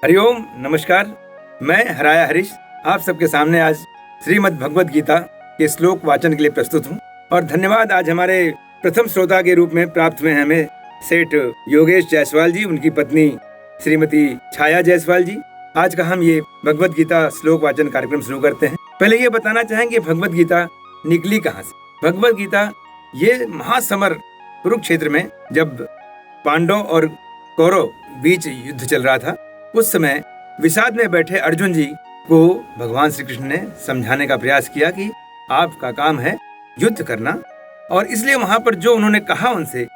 हरिओम नमस्कार। मैं हराया हरीश आप सबके सामने आज श्रीमद् भगवद गीता के श्लोक वाचन के लिए प्रस्तुत हूँ। और धन्यवाद आज हमारे प्रथम श्रोता के रूप में प्राप्त हुए हैं हमें सेठ योगेश जायसवाल जी, उनकी पत्नी श्रीमती छाया जायसवाल जी। आज का हम ये भगवद गीता श्लोक वाचन कार्यक्रम शुरू करते हैं। पहले ये बताना चाहेंगे भगवद गीता निकली कहाँ से। भगवद गीता ये महासमर कुरुक्षेत्र में जब पांडव और कौरव बीच युद्ध चल रहा था, उस समय विषाद में बैठे अर्जुन जी को भगवान श्री कृष्ण ने समझाने का प्रयास किया कि आपका काम है युद्ध करना। और इसलिए वहां पर जो उन्होंने कहा उनसे,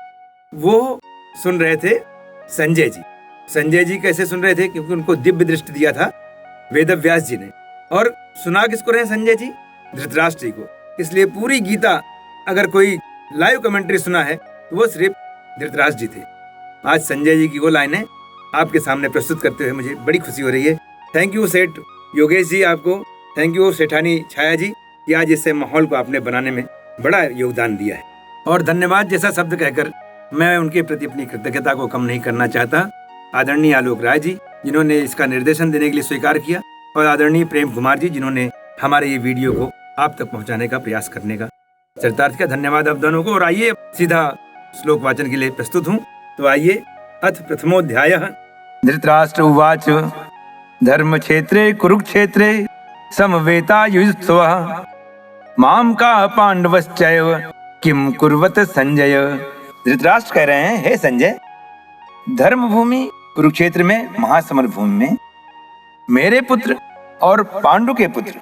वो सुन रहे थे संजय जी। संजय जी कैसे सुन रहे थे? क्योंकि उनको दिव्य दृष्टि दिया था वेदव्यास जी ने। और सुना किसको रहे संजय जी? धृतराष्ट्र जी को। इसलिए पूरी गीता अगर कोई लाइव कमेंट्री सुना है तो वो सिर्फ धृतराष्ट्र जी थे। आज संजय जी की वो लाइनें आपके सामने प्रस्तुत करते हुए मुझे बड़ी खुशी हो रही है। थैंक यू सेठ योगेश जी, आपको थैंक यू सेठानी छाया जी कि आज इससे माहौल को आपने बनाने में बड़ा योगदान दिया है। और धन्यवाद जैसा शब्द कहकर मैं उनके प्रति अपनी कृतज्ञता को कम नहीं करना चाहता। आदरणीय आलोक राय जी जिन्होंने इसका निर्देशन देने के लिए स्वीकार किया, और आदरणीय प्रेम कुमार जी जिन्होंने हमारे ये वीडियो को आप तक पहुँचाने का प्रयास करने का चरितार्थ किया। धन्यवाद आप दोनों को। और आइए सीधा श्लोक वाचन के लिए प्रस्तुत हूँ। तो आइए, अथ प्रथमोऽध्यायः। धृतराष्ट्र उवाच धर्म क्षेत्रे कुरुक्षेत्रे समवेतायुयुत्सवः माम का पांडवश्चैव किम कुर्वत संजय। धृतराष्ट्र कह रहे हैं, हे संजय, धर्म भूमि कुरुक्षेत्र में, महासमर भूमि में मेरे पुत्र और पांडु के पुत्र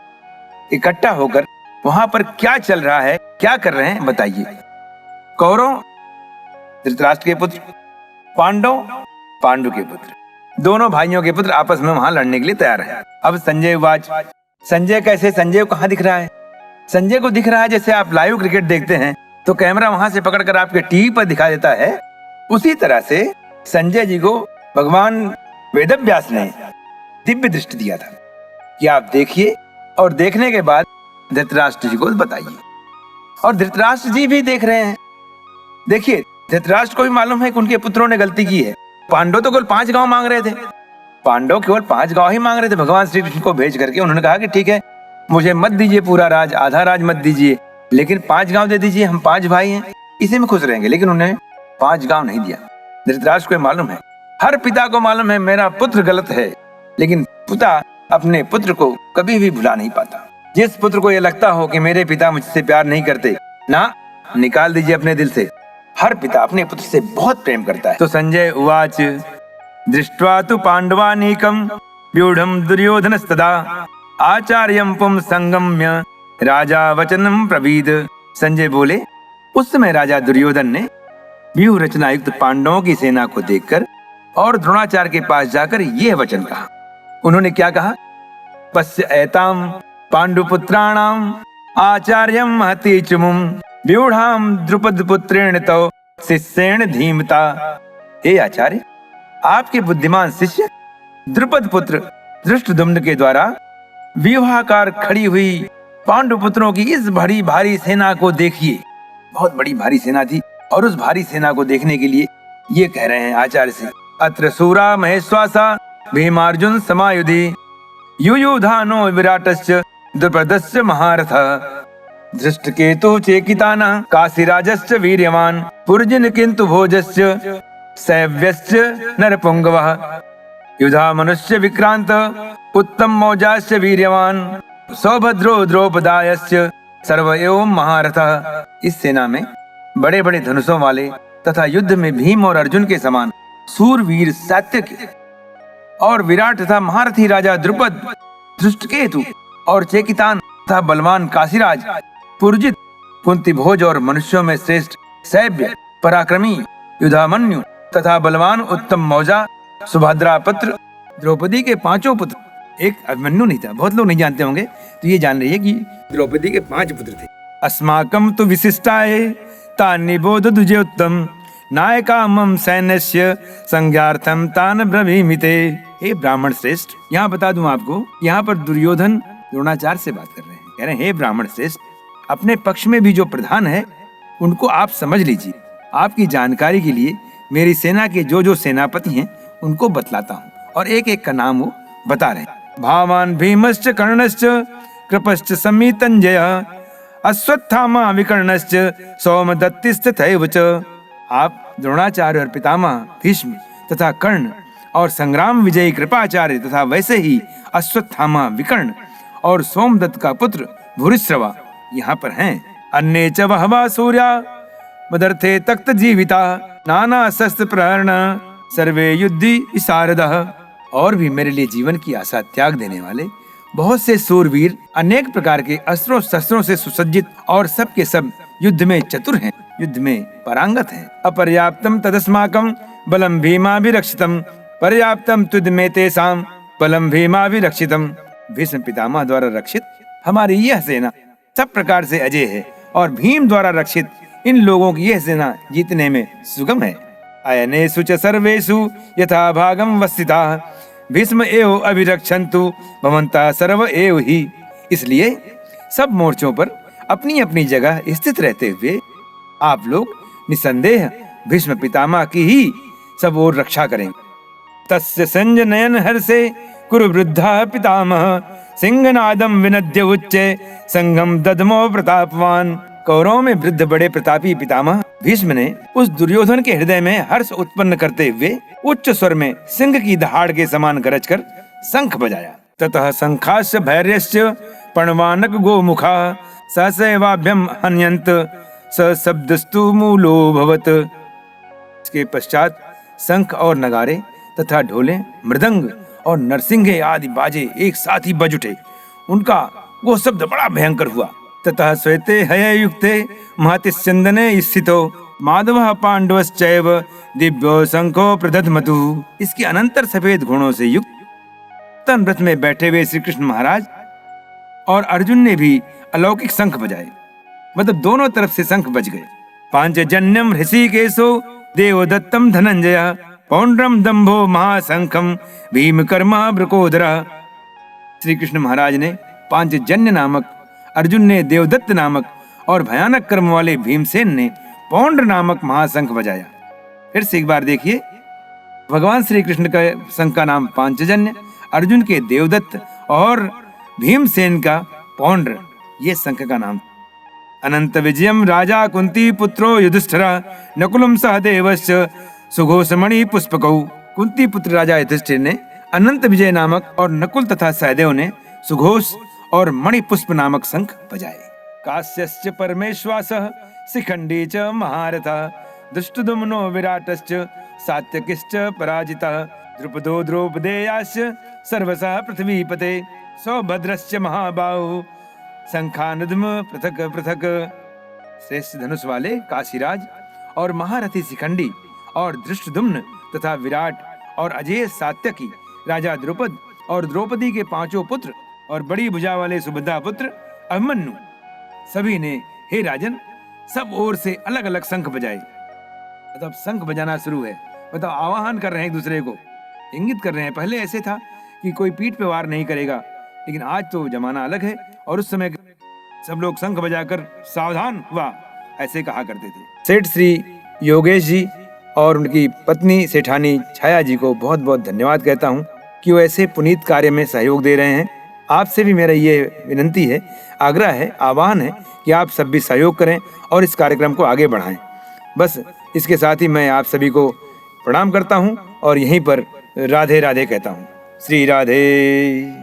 इकट्ठा होकर वहां पर क्या चल रहा है, क्या कर रहे हैं, बताइए। कौरव धृतराष्ट्र के पुत्र, पांडव पांडु के पुत्र, दोनों भाइयों के पुत्र आपस में वहां लड़ने के लिए तैयार हैं। अब संजय वाच, संजय कैसे? संजय को कहां दिख रहा है? संजय को दिख रहा है जैसे आप लाइव क्रिकेट देखते हैं तो कैमरा वहां से पकड़कर आपके टीवी पर दिखा देता है, उसी तरह से संजय जी को भगवान वेदव्यास ने दिव्य दृष्टि दिया था कि आप देखिए, और देखने के बाद धृतराष्ट्र जी को बताइए। और धृतराष्ट्र जी भी देख रहे हैं। देखिए, धृतराष्ट्र को भी मालूम है कि उनके पुत्रों ने गलती की है। पांडव तो केवल 5 गांव मांग रहे थे, पांडव केवल 5 गांव ही मांग रहे थे। भगवान श्री कृष्ण को भेज करके उन्होंने कहा कि ठीक है, मुझे मत दीजिए पूरा राज, आधा राज मत दीजिए, लेकिन 5 गांव दे दीजिए, हम 5 भाई हैं, इसी में खुश रहेंगे। लेकिन उन्हें 5 गांव नहीं दिया। धृतराष्ट्र को मालूम है, हर पिता को मालूम है मेरा पुत्र गलत है, लेकिन पिता अपने पुत्र को कभी भी भुला नहीं पाता। जिस पुत्र को यह लगता हो कि मेरे पिता मुझसे प्यार नहीं करते, ना, निकाल दीजिए अपने दिल से। हर पिता अपने पुत्र से बहुत प्रेम करता है। तो संजय उवाच दृष्ट्वा तु पांडवानीकं व्यूढ़ं दुर्योधनस्तदा आचार्यं पुं संगम्य राजा वचनं प्रवीद। संजय बोले, उस समय राजा दुर्योधन ने व्यूह रचना युक्त पांडवों की सेना को देखकर और द्रोणाचार्य के पास जाकर यह वचन कहा। उन्होंने क्या कहा? पश्य एताम पांडुपुत्राणाम आचार्यं महती चमुम व्यूढ़ाम द्रुपद पुत्रेण तो शिष्येण धीमता। हे आचार्य, आपके बुद्धिमान शिष्य द्रुपद पुत्र धृष्टद्युम्न के द्वारा व्यूहाकार खड़ी हुई पांडु पुत्रों की इस बड़ी भारी सेना को देखिए। बहुत बड़ी भारी सेना थी, और उस भारी सेना को देखने के लिए ये कह रहे हैं आचार्य से, अत्र सूरा महेश्वासा भीमार्जुन समायुधि युयुधानो विराटश्च द्रुपदश्च महारथः धृष्टकेतु चेकितानः काशीराजश्च वीर्यवान पुरजिन किंतु भोजश्च सैव्यश्च नरपुंगवः युधा मनुष्य विक्रांत उत्तम मौजाश्च वीर्यवान सौभद्रो द्रौपदायश्च सर्व एवं महारथः। इस सेना में बड़े बड़े धनुषों वाले तथा युद्ध में भीम और अर्जुन के समान सूरवीर सात्यकी और विराट तथा महारथी राजा द्रुपद, धृष्टकेतु और चेकितान तथा बलवान काशीराज, पुरजित, कुंती भोज और मनुष्यों में श्रेष्ठ सैव्य, पराक्रमी युधामन्यु तथा बलवान उत्तम मौजा, सुभद्रा पुत्र, द्रौपदी के 5 पुत्र, एक अभिमन्यु नहीं था। बहुत लोग नहीं जानते होंगे, तो ये जान रही है कि द्रौपदी के 5 पुत्र थे। अस्माकं तु विशिष्टाये तान् निबोध दुजे उत्तम नायका मम सैन्यस्य संज्ञार्थम तान ब्रवीमिते। हे ब्राह्मण श्रेष्ठ, यहाँ बता दूं आपको, यहाँ पर दुर्योधन द्रोणाचार्य से बात कर रहे हैं। कह रहे हैं, हे ब्राह्मण श्रेष्ठ, अपने पक्ष में भी जो प्रधान है उनको आप समझ लीजिए। आपकी जानकारी के लिए मेरी सेना के जो जो सेनापति हैं उनको बतलाता हूँ, और एक एक का नाम वो बता रहे हैं। भावान भीमश्च कर्णश्च कृपश्च समीतंजय अश्वत्थामा विकर्णश्च सौमदत्तिस्तथैव च। आप द्रोणाचार्य और पितामह भीष्म तथा कर्ण और संग्राम विजयी कृपाचार्य तथा वैसे ही अश्वत्थामा विकर्ण और सोमदत्त का पुत्र भूरिश्रवा यहाँ पर हैं। अन्ये च बहवा सूर्या मदर्थे तक्त जीविता नाना शस्त्र प्रहरण सर्वे युद्धि विशारदः। और भी मेरे लिए जीवन की आशा त्याग देने वाले बहुत से सूरवीर अनेक प्रकार के अस्त्रों शस्त्रों से सुसज्जित और सब के सब युद्ध में चतुर हैं, युद्ध में पारंगत हैं। अपर्याप्तम तदस्माकं बलम भीमाभिरक्षितम पर्याप्तम तुदमे तेषां बलम भीमाभिरक्षितम। भीष्म पितामह द्वारा रक्षित हमारी यह सेना सब प्रकार से अजय है और भीम द्वारा रक्षित इन लोगों की यह सेना जीतने में सुगम है। अयनेषु च सर्वेषु यथा भागम वस्थिता भीष्म एव अभिरक्षन्तु भवन्तः सर्व एव ही। इसलिए सब मोर्चों पर अपनी अपनी जगह स्थित रहते हुए आप लोग निसंदेह भीष्म पितामह की ही सब ओर रक्षा करेंगे। तस्य संजनयन हर्षे कुरु वृद्धा पितामह सिंहनादम विनद्य उच्चे संगम दधमो प्रतापवान। कौरवों में वृद्ध बड़े प्रतापी पितामह भीष्म ने उस दुर्योधन के हृदय में हर्ष उत्पन्न करते हुए उच्च स्वर में सिंह की दहाड़ के समान गरज कर शंख बजाया। ततः शंखास्य भैर्यश्च पणवानक गोमुखा सहसैवाभ्यम हन्यन्त स शब्दस्तु मूलो भवत। इसके पश्चात शंख और नगारे तथा ढोले मृदंग और नरसिंगे आदि बाजे एक साथ ही बज उठे। उनका वो शब्द बड़ा भयंकर हुआ। ततः श्वेते हययुक्ते महतिस्यन्दने स्थितो माधवः पांडवश्चैव दिव्यो शंखो प्रदध्मतु। इसके अनंतर सफेद घोड़ों से युक्त तन रथ में बैठे हुए श्री कृष्ण महाराज और अर्जुन ने भी अलौकिक शंख बजाए, मतलब दोनों तरफ से शंख बज गए। पांचजन्यम ऋषिकेशो देवदत्तम धनंजय पौंड्रम दंभो महाशंखम भीमकर्मा ब्रकोदरा। श्री कृष्ण महाराज ने पांचजन्य नामक, अर्जुन ने देवदत्त नामक और भयानक कर्म वाले भीमसेन ने पौंड्र नामक महाशंख बजाया। फिर से एक बार देखिए, भगवान श्री कृष्ण का शंख का नाम पांचजन्य, अर्जुन के देवदत्त और भीमसेन का पौंड्र, ये शंख का नाम। अनंत विजयम राजा कुंती पुत्रो युधिष्ठिरा नकुलम सहदेवश्च सुघोषमणि पुष्पकौ। कुंती पुत्र राजा युधिष्ठिर ने अनंत विजय नामक और नकुल तथा सहदेव ने सुघोष और मणि पुष्प नामक शंख बजाए। काश्यश्च परमेश्वासः शिखंडी च महारथः दुष्टदुम्नो विराटश्च सात्यकिश्च पराजितः द्रुपदो द्रौपदेयाश्च सर्वशः पृथ्वीपते सौभद्रश्च महाबाहु शंखानुद्म पृथक पृथक। श्रेष्ठ धनुष वाले काशीराज और महारथी शिखंडी और धृष्टद्युम्न तथा विराट और अजेय सात्यकी राजा द्रुपद और द्रौपदी के पांचों पुत्र और बड़ी भुजा वाले सुभद्रा पुत्र अभिमन्यु, सभी ने हे राजन सब ओर से अलग अलग शंख बजाए। मतलब शंख बजाना शुरू है, मतलब आवाहन कर रहे हैं एक दूसरे को, इंगित कर रहे हैं। पहले ऐसे था कि कोई पीठ पे वार नहीं करेगा, लेकिन आज तो जमाना अलग है और उस समय सब लोग शंख बजाकर सावधान हुआ ऐसे कहा करते थे। सेठ श्री योगेश जी और उनकी पत्नी सेठानी छाया जी को बहुत बहुत धन्यवाद कहता हूँ कि वो ऐसे पुनीत कार्य में सहयोग दे रहे हैं। आपसे भी मेरा ये विनंती है, आग्रह है, आह्वान है कि आप सब भी सहयोग करें और इस कार्यक्रम को आगे बढ़ाएं। बस इसके साथ ही मैं आप सभी को प्रणाम करता हूं और यहीं पर राधे राधे कहता हूं। श्री राधे।